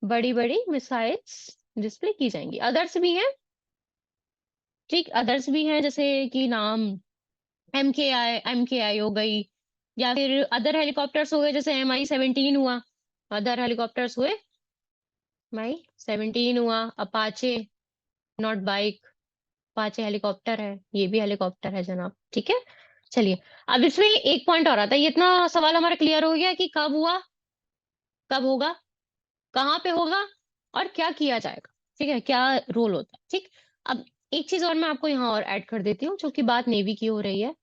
बड़ी बड़ी मिसाइल्स डिस्प्ले की जाएंगी। अदर्स भी हैं, ठीक, अदर्स भी हैं, जैसे कि नाम MKI हो गई, या फिर अदर हेलीकॉप्टर्स हो गए, जैसे MI-17 हुआ, अदर हेलीकॉप्टर्स हुए, MI-17 हुआ, Apache, not bike, Apache helicopter है, ये भी हेलीकॉप्टर है जनाब, ठीक है। चलिए, अब इसमें एक पॉइंट और आता है, ये इतना सवाल हमारा क्लियर हो गया कि कब हुआ, कब होगा, कहाँ पे होगा, और क्या किया जाएगा, ठीक है, क्या रोल होता है, ठीक। अब एक चीज और मैं आपको यहाँ और ऐड कर देती हूँ, जो कि बात नेवी की हो रही है,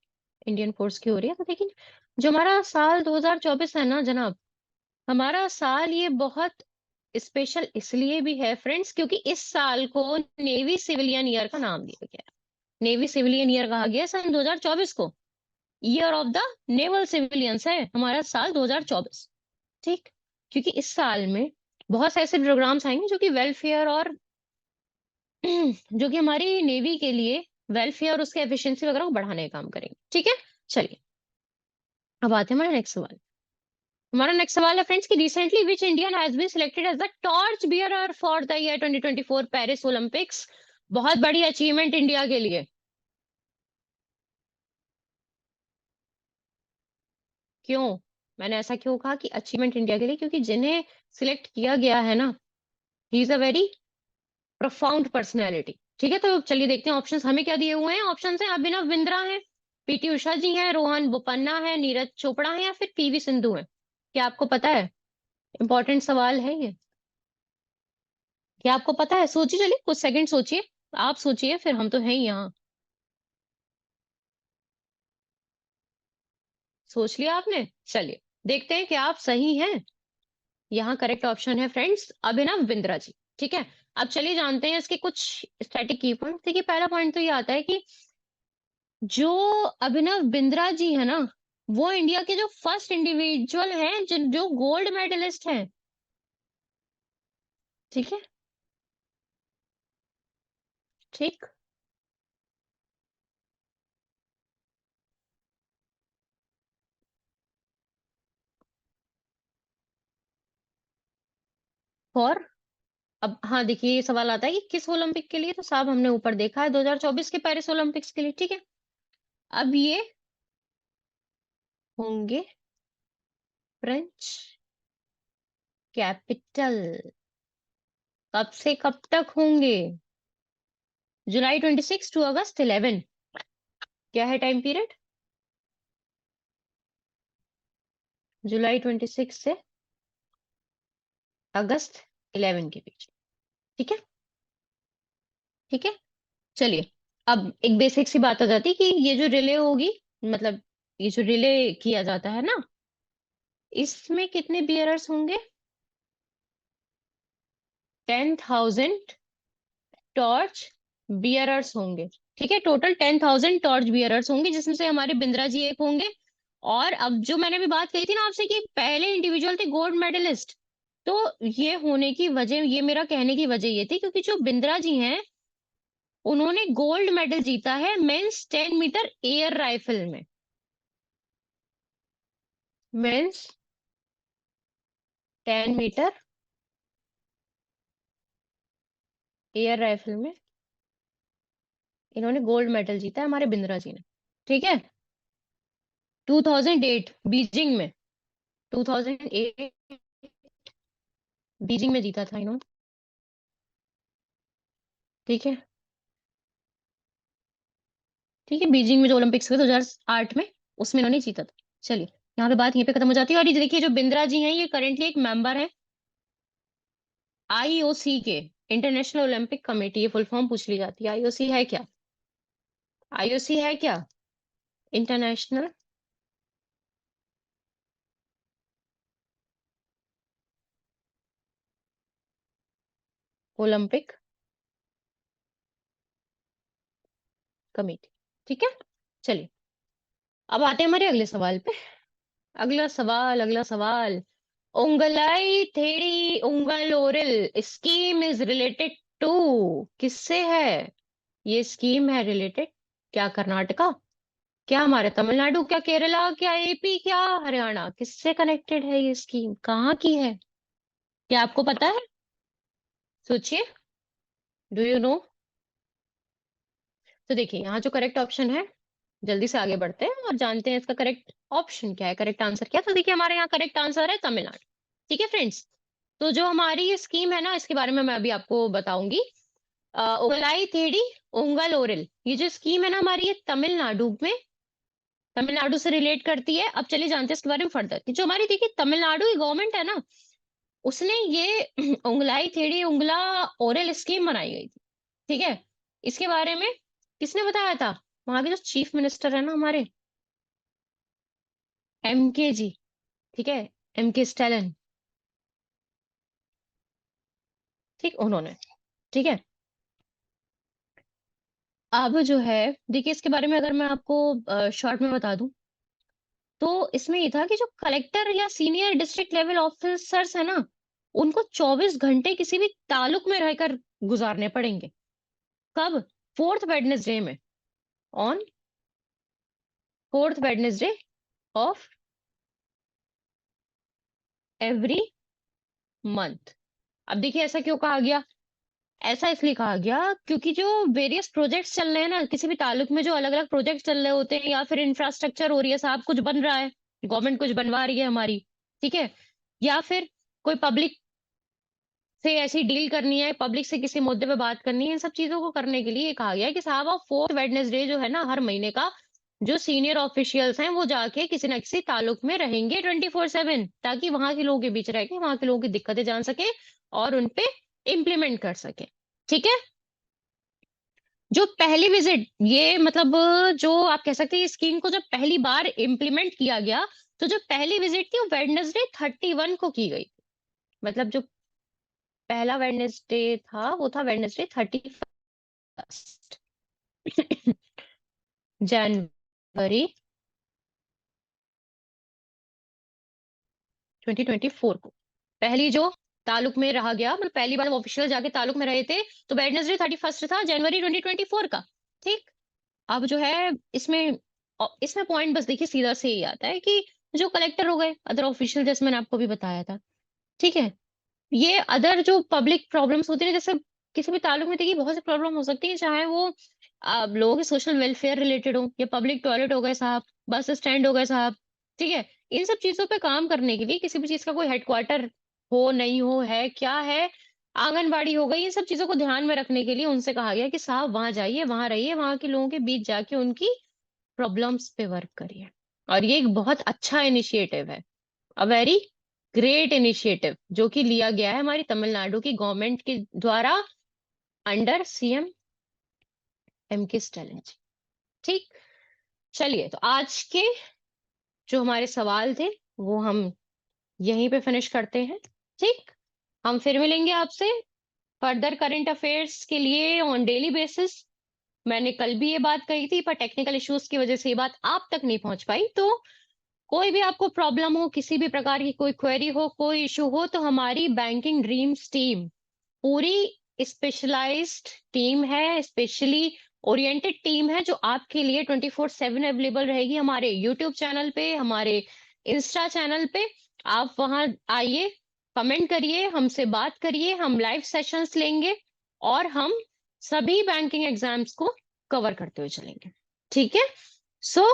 इंडियन फोर्स की हो रही है, तो देखिए जो हमारा साल 2024 है ना जनाब, हमारा साल ये बहुत स्पेशल इसलिए भी है फ्रेंड्स क्योंकि इस साल को नेवी सिविलियन ईयर का नाम दिया गया है। नेवी सिविलियन ईयर कहा गया सन 2024 को। Year of the naval civilians है हमारा साल 2024। ठीक। क्योंकि इस साल में बहुत से ऐसे प्रोग्राम्स आएंगे जो कि वेलफेयर और जो कि हमारी नेवी के लिए वेलफेयर और उसके एफिशिएंसी वगैरह को बढ़ाने का काम करेंगे। ठीक है। चलिए अब आते हैं हमारे नेक्स्ट सवाल। हमारा नेक्स्ट सवाल है फ्रेंड्स कि recently which Indian has been selected as the torch bearer for the year 2024 Paris Olympics. बहुत बड़ी अचीवमेंट इंडिया के लिए। क्यों? मैंने ऐसा क्यों कहा कि अचीवमेंट इंडिया के लिए? क्योंकि जिन्हें सिलेक्ट किया गया है ना, he is a very profound personality. ठीक है, तो चलिए देखते हैं ऑप्शंस हमें क्या दिए हुए हैं। ऑप्शंस हैं अभिनव बिंद्रा है, पीटी उषा जी हैं, रोहन बोपन्ना है, नीरज चोपड़ा है या फिर पीवी सिंधु है। क्या आपको पता है? इंपॉर्टेंट सवाल है ये। क्या आपको पता है? सोचिए, चलिए कुछ सेकंड सोचिए। आप सोचिए, फिर हम तो हैं ही यहाँ। सोच लिया आपने? चलिए देखते हैं कि आप सही हैं। यहाँ करेक्ट ऑप्शन है फ्रेंड्स अभिनव बिंद्रा जी। ठीक है। अब चलिए जानते हैं इसके कुछ स्टैटिक की पॉइंट। देखिए पहला पॉइंट तो ये आता है कि जो अभिनव बिंद्रा जी है ना, वो इंडिया के जो फर्स्ट इंडिविजुअल हैं जिन जो गोल्ड मेडलिस्ट हैं। ठीक है। ठीक। और अब हाँ देखिए ये सवाल आता है कि किस ओलंपिक के लिए, तो साहब हमने ऊपर देखा है 2024 के पेरिस ओलंपिक्स के लिए। ठीक है। अब ये होंगे फ्रेंच कैपिटल। कब से कब तक होंगे? जुलाई 26 टू अगस्त 11। क्या है टाइम पीरियड? जुलाई 26 से अगस्त 11 के बीच। ठीक है। ठीक है। चलिए अब एक बेसिक सी बात आ जाती है कि ये जो रिले होगी, मतलब ये जो रिले किया जाता है ना, इसमें कितने बियरर्स होंगे? 10,000 टॉर्च बियरर्स होंगे। ठीक है, टोटल 10,000 टॉर्च बियरर्स होंगे जिसमें से हमारे बिंद्रा जी एक होंगे। और अब जो मैंने भी बात कही थी ना आपसे कि पहले इंडिविजुअल थे गोल्ड मेडलिस्ट, तो ये होने की वजह, ये मेरा कहने की वजह ये थी क्योंकि जो बिंद्रा जी हैं उन्होंने गोल्ड मेडल जीता है मेंस 10 मीटर एयर राइफल में। मेंस 10 मीटर एयर राइफल में इन्होंने गोल्ड मेडल जीता है हमारे बिंद्रा जी ने। ठीक है। 2008 बीजिंग में। 2008 बीजिंग में जीता था इन्होंने। ठीक है। ठीक है, बीजिंग में जो ओलंपिक्स हुए 2008 में, उसमें इन्होंने जीता था। चलिए यहाँ पे बात यहीं पे खत्म हो जाती है। और ये देखिए जो बिंद्रा जी हैं ये करेंटली एक मेंबर है आईओसी के, इंटरनेशनल ओलंपिक कमेटी। ये फुल फॉर्म पूछ ली जाती है, आईओसी है क्या? आईओसी है क्या? International Olympic committee. ठीक है। चलिए अब आते हैं हमारे अगले सवाल पे। अगला सवाल। उंगलाई थेड़ी उंगल oral scheme is related to, किससे है? ये स्कीम है रिलेटेड, क्या कर्नाटका, क्या हमारे तमिलनाडु, क्या केरला, क्या एपी, क्या हरियाणा? किससे कनेक्टेड है ये स्कीम? कहाँ की है? क्या आपको पता है? सोचिए। Do you know? तो देखिए यहाँ जो करेक्ट ऑप्शन है, जल्दी से आगे बढ़ते हैं और जानते हैं इसका करेक्ट ऑप्शन क्या है, करेक्ट आंसर क्या है। तो देखिए हमारे यहाँ करेक्ट आंसर है तमिलनाडु। ठीक है फ्रेंड्स। तो जो हमारी ये स्कीम है ना, इसके बारे में मैं अभी आपको बताऊंगी। उगलाई थेड़ी उंगल ओरल, ये जो स्कीम है ना हमारी, ये तमिलनाडु में, तमिलनाडु से रिलेट करती है। अब चलिए जानते हैं इसके बारे में फर्दर कि जो हमारी देखिए तमिलनाडु की गवर्नमेंट है ना, उसने ये उंगलाई थेड़ी उंगला ओरल स्कीम बनाई गई थी। ठीक है। इसके बारे में किसने बताया था? वहां के जो चीफ मिनिस्टर है ना हमारे, एमके जी। ठीक है, एमके स्टालिन। ठीक, उन्होंने। ठीक है। अब जो है, देखिए इसके बारे में अगर मैं आपको शॉर्ट में बता दूं, तो इसमें ये था कि जो कलेक्टर या सीनियर डिस्ट्रिक्ट लेवल ऑफिसर्स है ना, उनको 24 घंटे किसी भी ताल्लुक में रहकर गुजारने पड़ेंगे। कब? फोर्थ वेडनेसडे में, on fourth Wednesday of every month. अब देखिए ऐसा क्यों कहा गया? ऐसा इसलिए कहा गया क्योंकि जो वेरियस प्रोजेक्ट्स चल रहे हैं ना, किसी भी ताल्लुक में जो अलग अलग प्रोजेक्ट चल रहे होते हैं, या फिर इंफ्रास्ट्रक्चर हो रही है साहब, कुछ बन रहा है, गवर्नमेंट कुछ बनवा रही है हमारी, ठीक है, या फिर कोई पब्लिक से ऐसी डील करनी है, पब्लिक से किसी मुद्दे पे बात करनी है, इन सब चीजों को करने के लिए कहा गया है कि साहब आप फोर्थ वेडनेसडे जो है ना हर महीने का, जो सीनियर ऑफिशियल्स हैं वो जाके किसी ना किसी ताल्लुक में रहेंगे 24/7, ताकि वहां के लोगों के बीच रह के वहां के लोगों की दिक्कतें जान सके और उनपे इम्प्लीमेंट कर सके। ठीक है। जो पहली विजिट, ये मतलब जो आप कह सकते हैं स्कीम को जब पहली बार इम्प्लीमेंट किया गया, तो जो पहली विजिट थी वो वेडनेसडे 31 को की गई। मतलब जो पहला वेडनेसडे था वो था वेडनेसडे 31 जनवरी 2024 को पहली जो ताल्लुक में रहा गया, मतलब पहली बार ऑफिशियल जाके ताल्लुक में रहे थे, तो वेडनेसडे 31 था जनवरी 2024 का। ठीक। अब जो है इसमें इसमें पॉइंट बस देखिए सीधा से ही आता है कि जो कलेक्टर हो गए, अदर ऑफिशियल, जैसे मैंने आपको भी बताया था, ठीक है, ये अदर जो पब्लिक प्रॉब्लम्स होती है, जैसे किसी भी ताल्लुक में देखिए बहुत सी प्रॉब्लम हो सकती है, चाहे वो लोगों के सोशल वेलफेयर रिलेटेड हो, या पब्लिक टॉयलेट हो गए साहब, बस स्टैंड हो गए साहब, ठीक है, इन सब चीजों पे काम करने के लिए किसी भी चीज का कोई हेडक्वार्टर हो, नहीं हो, है क्या है, आंगनबाड़ी हो गई, इन सब चीजों को ध्यान में रखने के लिए उनसे कहा गया कि साहब वहां जाइए, वहां रहिए, वहां के लोगों के बीच जाके उनकी प्रॉब्लम्स पे वर्क करिए। और ये एक बहुत अच्छा इनिशिएटिव है, अ वेरी ग्रेट इनिशिएटिव, जो कि लिया गया है हमारी तमिलनाडु की गवर्नमेंट के द्वारा, अंडर सीएम एम के स्टालिन जी। ठीक। चलिए, तो आज के जो हमारे सवाल थे वो हम यहीं पे फिनिश करते हैं। ठीक। हम फिर मिलेंगे आपसे फर्दर करंट अफेयर्स के लिए ऑन डेली बेसिस। मैंने कल भी ये बात कही थी, पर टेक्निकल इश्यूज की वजह से ये बात आप तक नहीं पहुंच पाई। तो कोई भी आपको प्रॉब्लम हो, किसी भी प्रकार की कोई क्वेरी हो, कोई इशू हो, तो हमारी बैंकिंग ड्रीम्स टीम पूरी स्पेशलाइज्ड टीम है, स्पेशली ओरिएंटेड टीम है, जो आपके लिए 24/7 अवेलेबल रहेगी हमारे यूट्यूब चैनल पे, हमारे इंस्टा चैनल पे। आप वहां आइए, कमेंट करिए, हमसे बात करिए, हम लाइव सेशंस लेंगे और हम सभी बैंकिंग एग्जाम्स को कवर करते हुए चलेंगे। ठीक है। So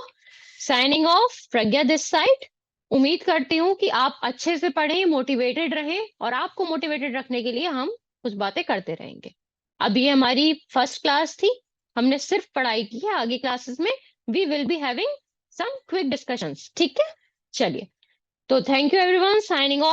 signing off, Pragya this side. उम्मीद करती हूँ कि आप अच्छे से पढ़ें, मोटिवेटेड रहें, और आपको मोटिवेटेड रखने के लिए हम कुछ बातें करते रहेंगे। अब ये हमारी फर्स्ट क्लास थी, हमने सिर्फ पढ़ाई की है, आगे क्लासेस में we will be having some quick discussions. ठीक है। चलिए, तो thank you everyone, signing of.